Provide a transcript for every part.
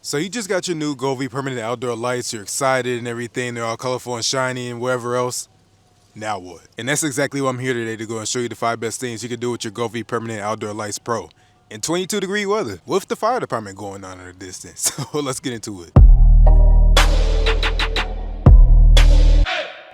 So you just got your new Govee permanent outdoor lights, you're excited and everything, they're all colorful and shiny and wherever else. Now what? And that's exactly what I'm here today to go and show you the 5 best things you can do with your Govee permanent outdoor lights pro in 22-degree weather with the fire department going on in the distance. So let's get into it.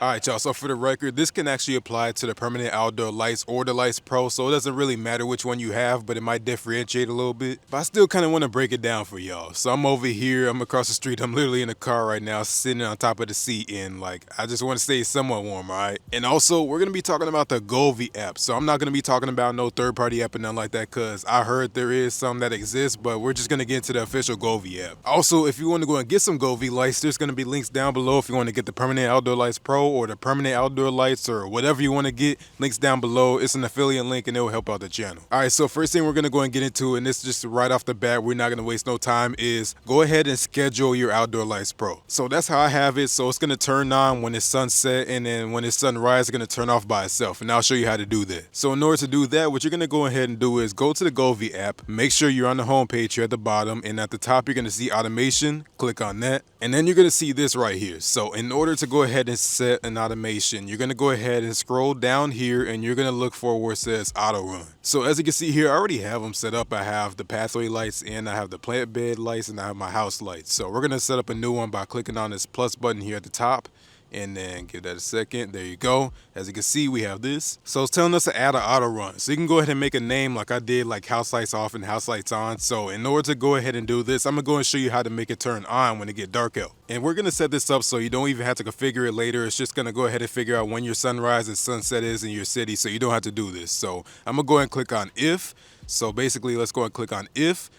Alright y'all, so for the record, this can actually apply to the permanent outdoor lights or the lights pro, so it doesn't really matter which one you have, but it might differentiate a little bit. But I still kind of want to break it down for y'all. So I'm over here, I'm across the street, I'm literally in the car right now, sitting on top of the seat, and like, I just want to stay somewhat warm, alright? And also, we're going to be talking about the Govee app, so I'm not going to be talking about no third-party app and nothing like that, because I heard there is some that exists, but we're just going to get into the official Govee app. Also, if you want to go and get some Govee lights, there's going to be links down below if you want to get the permanent outdoor lights pro or the permanent outdoor lights or whatever you want to get. Links down below. It's an affiliate link and it will help out the channel. All right, so first thing we're going to go and get into, and this is just right off the bat, we're not going to waste no time, is go ahead and schedule your outdoor lights pro. So that's how I have it. So it's going to turn on when it's sunset, and then when it's sunrise, it's going to turn off by itself, and I'll show you how to do that. So in order to do that, what you're going to go ahead and do is go to the Govee app, make sure you're on the home page here at the bottom, and at the top you're going to see automation. Click on that, and then you're going to see this right here. So in order to go ahead and set an automation, you're going to go ahead and scroll down here, and you're going to look for where it says auto run. So as you can see here, I already have them set up. I have the pathway lights, and I have the plant bed lights, and I have my house lights. So we're going to set up a new one by clicking on this plus button here at the top, and then give that a second. There you go. As you can see, we have this. So it's telling us to add an auto run. So you can go ahead and make a name like I did, like house lights off and house lights on. So in order to go ahead and do this, I'm gonna go and show you how to make it turn on when it get dark out. And we're gonna set this up so you don't even have to configure it later. It's just gonna go ahead and figure out when your sunrise and sunset is in your city, so you don't have to do this. So I'm gonna go ahead and click on if. So basically, let's go and click on if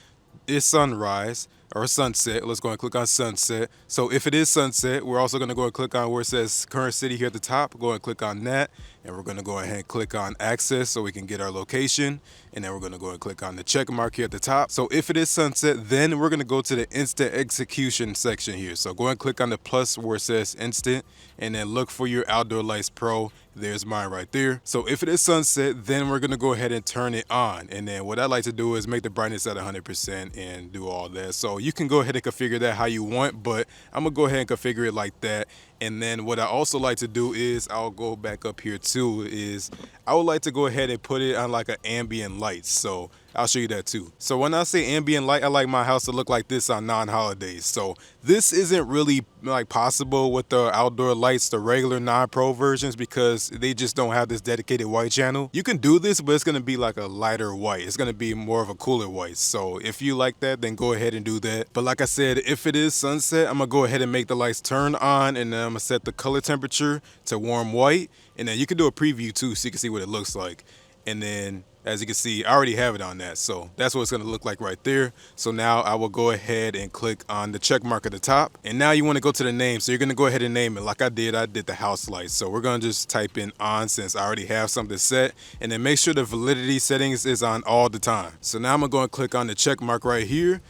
it's sunrise or sunset. Let's go and click on sunset. So if it is sunset, we're also going to go and click on where it says current city here at the top. Go and click on that, and we're going to go ahead and click on access so we can get our location, and then we're going to go and click on the check mark here at the top. So if it is sunset, then we're going to go to the instant execution section here. So go and click on the plus where it says instant, and then look for your outdoor lights pro. There's mine right there. So if it is sunset, then we're gonna go ahead and turn it on. And then what I like to do is make the brightness at 100% and do all that. So you can go ahead and configure that how you want, but I'm gonna go ahead and configure it like that. And then what I also like to do is, I'll go back up here too, is I would like to go ahead and put it on like an ambient light. So I'll show you that too. So when I say ambient light, I like my house to look like this on non-holidays. So this isn't really like possible with the outdoor lights, the regular non-pro versions, because they just don't have this dedicated white channel. You can do this, but it's gonna be like a lighter white. It's gonna be more of a cooler white. So if you like that, then go ahead and do that. But like I said, if it is sunset, I'm gonna go ahead and make the lights turn on, and then I'm gonna set the color temperature to warm white. And then you can do a preview too, so you can see what it looks like. And then as you can see, I already have it on that. So that's what it's gonna look like right there. So now I will go ahead and click on the check mark at the top. And now you wanna go to the name. So you're gonna go ahead and name it like I did the house lights. So we're gonna just type in on, since I already have something set. And then make sure the validity settings is on all the time. So now I'm gonna go and click on the check mark right here.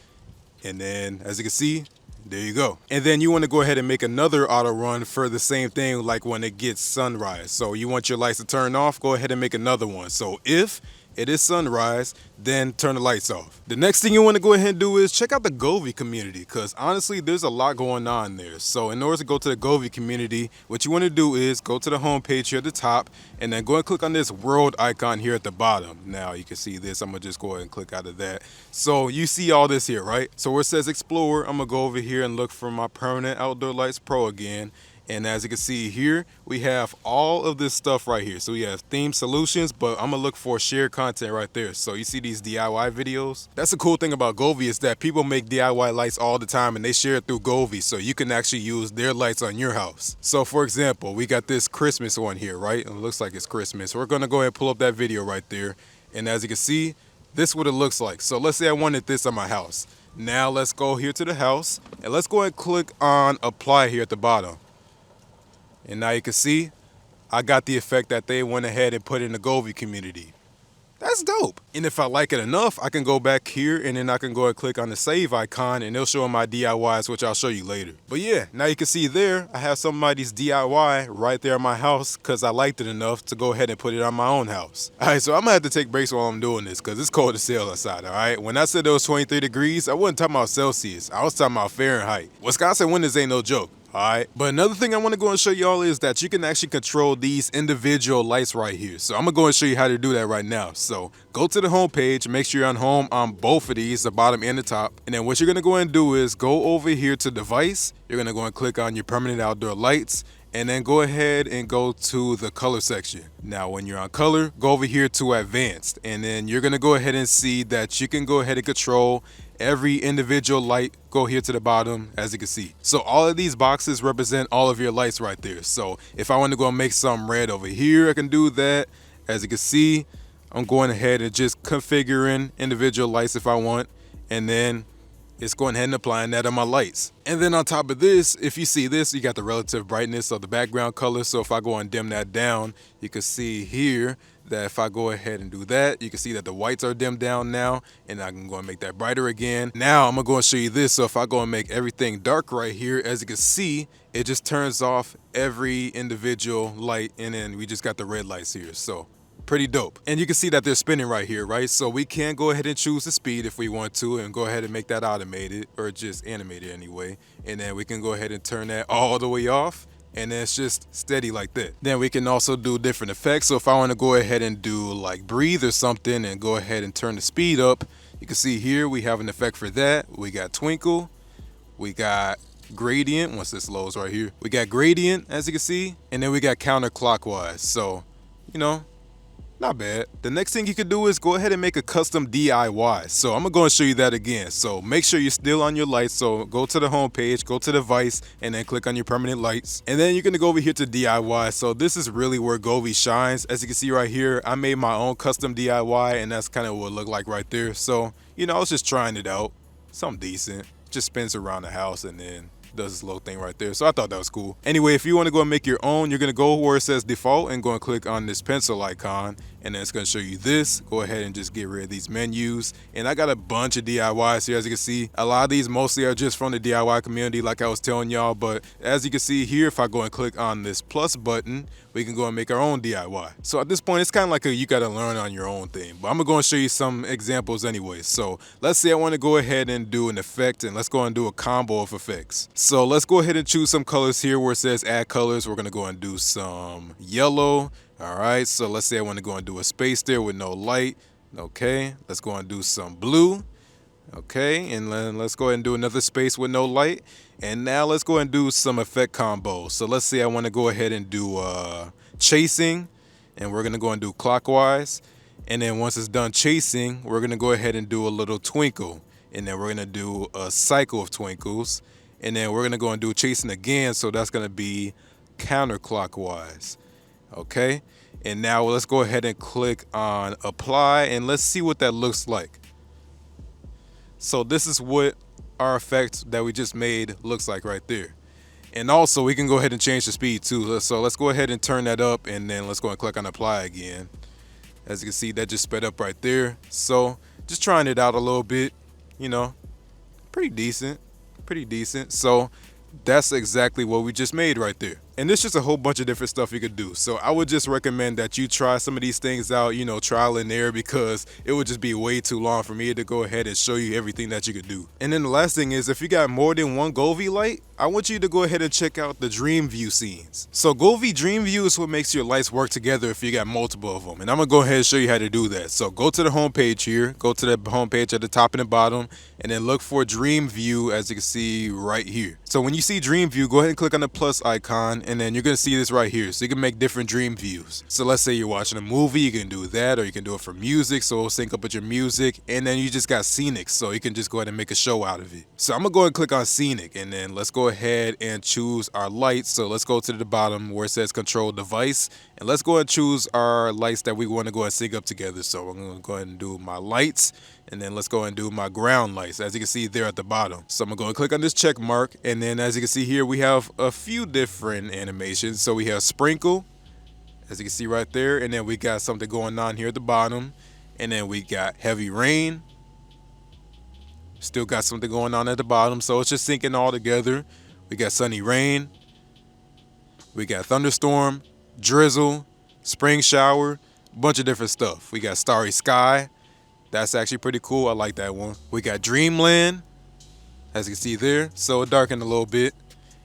And then as you can see, there you go. And then you want to go ahead and make another auto run for the same thing, like when it gets sunrise. So you want your lights to turn off, go ahead and make another one. So if it is sunrise, then turn the lights off. The next thing you want to go ahead and do is check out the Govee community, because honestly, there's a lot going on there. So in order to go to the Govee community, what you want to do is go to the home page here at the top, and then go and click on this world icon here at the bottom. Now you can see this. I'm gonna just go ahead and click out of that. So you see all this here, right? So where it says explore, I'm gonna go over here and look for my permanent outdoor lights pro again. And as you can see here, we have all of this stuff right here. So we have theme solutions, but I'm gonna look for shared content right there. So you see these DIY videos? That's the cool thing about Govee, is that people make DIY lights all the time and they share it through Govee, so you can actually use their lights on your house. So for example, we got this Christmas one here, right? It looks like it's Christmas. We're gonna go ahead and pull up that video right there. And as you can see, this is what it looks like. So let's say I wanted this on my house. Now let's go here to the house, and let's go ahead and click on apply here at the bottom. And now you can see, I got the effect that they went ahead and put in the Govee community. That's dope. And if I like it enough, I can go back here and then I can go and click on the save icon and it'll show my DIYs, which I'll show you later. But yeah, now you can see there, I have somebody's DIY right there in my house because I liked it enough to go ahead and put it on my own house. All right, so I'm gonna have to take breaks while I'm doing this because it's cold as hell outside, all right? When I said it was 23 degrees, I wasn't talking about Celsius. I was talking about Fahrenheit. Wisconsin winters ain't no joke. Alright, but another thing I want to go and show y'all is that you can actually control these individual lights right here. So I'm going to go and show you how to do that right now. So go to the home page, make sure you're on home on both of these, the bottom and the top. And then what you're going to go and do is go over here to device. You're going to go and click on your permanent outdoor lights. And then go ahead and go to the color section. Now when you're on color, go over here to advanced. And then you're going to go ahead and see that you can go ahead and control every individual light. Go here to the bottom, as you can see. So all of these boxes represent all of your lights right there. So if I want to go and make some red over here, I can do that. As you can see, I'm going ahead and just configuring individual lights if I want. And then it's going ahead and applying that on my lights. And then on top of this, if you see this, you got the relative brightness of the background color. So if I go and dim that down, you can see here that if I go ahead and do that, you can see that the whites are dimmed down now, and I can go and make that brighter again. Now I'm gonna go and show you this. So if I go and make everything dark right here, as you can see, it just turns off every individual light, and then we just got the red lights here. So pretty dope. And you can see that they're spinning right here, right? So we can go ahead and choose the speed if we want to and go ahead and make that automated or just animated anyway. And then we can go ahead and turn that all the way off. And then it's just steady like that. Then we can also do different effects. So if I want to go ahead and do like breathe or something and go ahead and turn the speed up, you can see here we have an effect for that. We got twinkle, we got gradient. Once this loads right here, we got gradient, as you can see, and then we got counterclockwise. So, you know, not bad. The next thing you can do is go ahead and make a custom DIY. So I'm gonna go and show you that again. So make sure you're still on your lights. So go to the home page, go to device, and then click on your permanent lights. And then you're gonna go over here to DIY. So this is really where Govee shines. As you can see right here, I made my own custom DIY, and that's kind of what it looked like right there. So, you know, I was just trying it out. Something decent. Just spins around the house and then does this little thing right there. So I thought that was cool. Anyway, if you want to go and make your own, you're going to go where it says default and go and click on this pencil icon, and then it's going to show you this. Go ahead and just get rid of these menus. And I got a bunch of DIYs here. As you can see, a lot of these mostly are just from the DIY community, like I was telling y'all. But as you can see here, if I go and click on this plus button, we can go and make our own DIY. So at this point, it's kind of like you got to learn on your own thing. But I'm going to go and show you some examples anyway. So let's say I want to go ahead and do an effect, and let's go and do a combo of effects. So let's go ahead and choose some colors here where it says add colors. We're going to go and do some yellow. All right, so let's say I want to go and do a space there with no light. Okay, let's go and do some blue. Okay, and then let's go ahead and do another space with no light. And now let's go and do some effect combos. So let's say I want to go ahead and do chasing, and we're going to go and do clockwise. And then once it's done chasing, we're going to go ahead and do a little twinkle. And then we're going to do a cycle of twinkles. And then we're going to go and do chasing again, so that's going to be counterclockwise. Okay, and now let's go ahead and click on apply, and let's see what that looks like. So this is what our effect that we just made looks like right there. And also we can go ahead and change the speed too. So let's go ahead and turn that up, and then let's go and click on apply again. As you can see, that just sped up right there. So just trying it out a little bit, you know, pretty decent. So that's exactly what we just made right there. And there's just a whole bunch of different stuff you could do. So I would just recommend that you try some of these things out, you know, trial and error, because it would just be way too long for me to go ahead and show you everything that you could do. And then the last thing is, if you got more than one Govee light, I want you to go ahead and check out the DreamView scenes. So Govee DreamView is what makes your lights work together if you got multiple of them. And I'm gonna go ahead and show you how to do that. So go to the home page here, go to the home page at the top and the bottom, and then look for DreamView, as you can see right here. So when you see DreamView, go ahead and click on the plus icon, and then you're gonna see this right here. So you can make different dream views. So let's say you're watching a movie, you can do that, or you can do it for music, so it'll sync up with your music. And then you just got scenic, so you can just go ahead and make a show out of it. So I'm gonna go ahead and click on scenic, and then let's go ahead and choose our lights. So let's go to the bottom where it says control device, and let's go ahead and choose our lights that we want to go and sync up together. So I'm gonna go ahead and do my lights, and then let's go ahead and do my ground lights, as you can see there at the bottom. So I'm gonna go and click on this check mark, and then as you can see here, we have a few different animations. So we have sprinkle, as you can see right there, and then we got something going on here at the bottom. And then we got heavy rain. Still got something going on at the bottom, so it's just syncing all together. We got sunny rain. We got thunderstorm, drizzle, spring shower, bunch of different stuff. We got starry sky. That's actually pretty cool. I like that one. We got dreamland, as you can see there. So it darkened a little bit.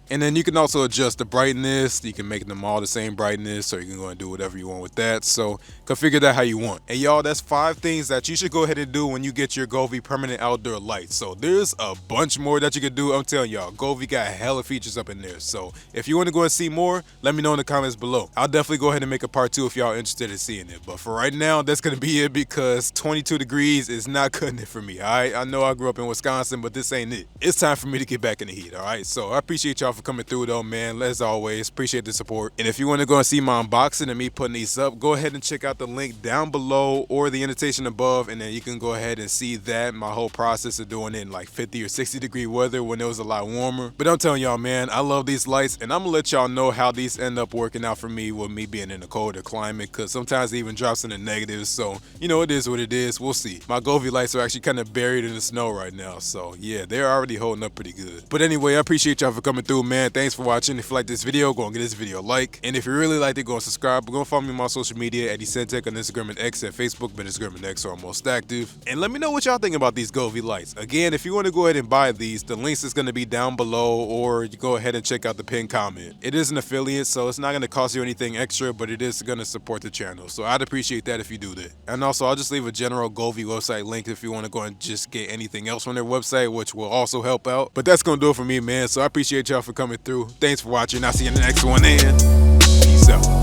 And then you can also adjust the brightness. You can make them all the same brightness, or you can go and do whatever you want with that. So configure that how you want. And y'all, that's 5 things that you should go ahead and do when you get your Govee permanent outdoor lights. So there's a bunch more that you can do. I'm telling y'all, Govee got hella features up in there. So if you want to go and see more, let me know in the comments below. I'll definitely go ahead and make a part 2 if y'all interested in seeing it. But for right now, that's going to be it, because 22 degrees is not cutting it for me, all right? I know I grew up in Wisconsin, but this ain't it. It's time for me to get back in the heat, all right? So I appreciate y'all for coming through though, man. As always, appreciate the support. And if you want to go and see my unboxing and me putting these up, go ahead and check out the link down below or the annotation above, and then you can go ahead and see that, my whole process of doing it in like 50 or 60 degree weather when it was a lot warmer. But I'm telling y'all, man, I love these lights, and I'm gonna let y'all know how these end up working out for me with me being in a colder climate, because sometimes it even drops in the negatives. So you know, it is what it is. We'll see. My Govee lights are actually kind of buried in the snow right now, so yeah, they're already holding up pretty good. But anyway, I appreciate y'all for coming through, man. Thanks for watching. If you like this video, go and give this video a like. And if you really liked it, go and subscribe. Go and follow me on my social media at Tech on Instagram and X, and Facebook, but Instagram and X are most active. And let me know what y'all think about these Govee lights. Again, if you want to go ahead and buy these, the links is going to be down below, or you go ahead and check out the pinned comment. It is an affiliate, so it's not going to cost you anything extra, but it is going to support the channel. So I'd appreciate that if you do that. And also, I'll just leave a general Govee website link if you want to go and just get anything else on their website, which will also help out. But that's going to do it for me, man. So I appreciate y'all for coming through. Thanks for watching. I'll see you in the next one, and peace out.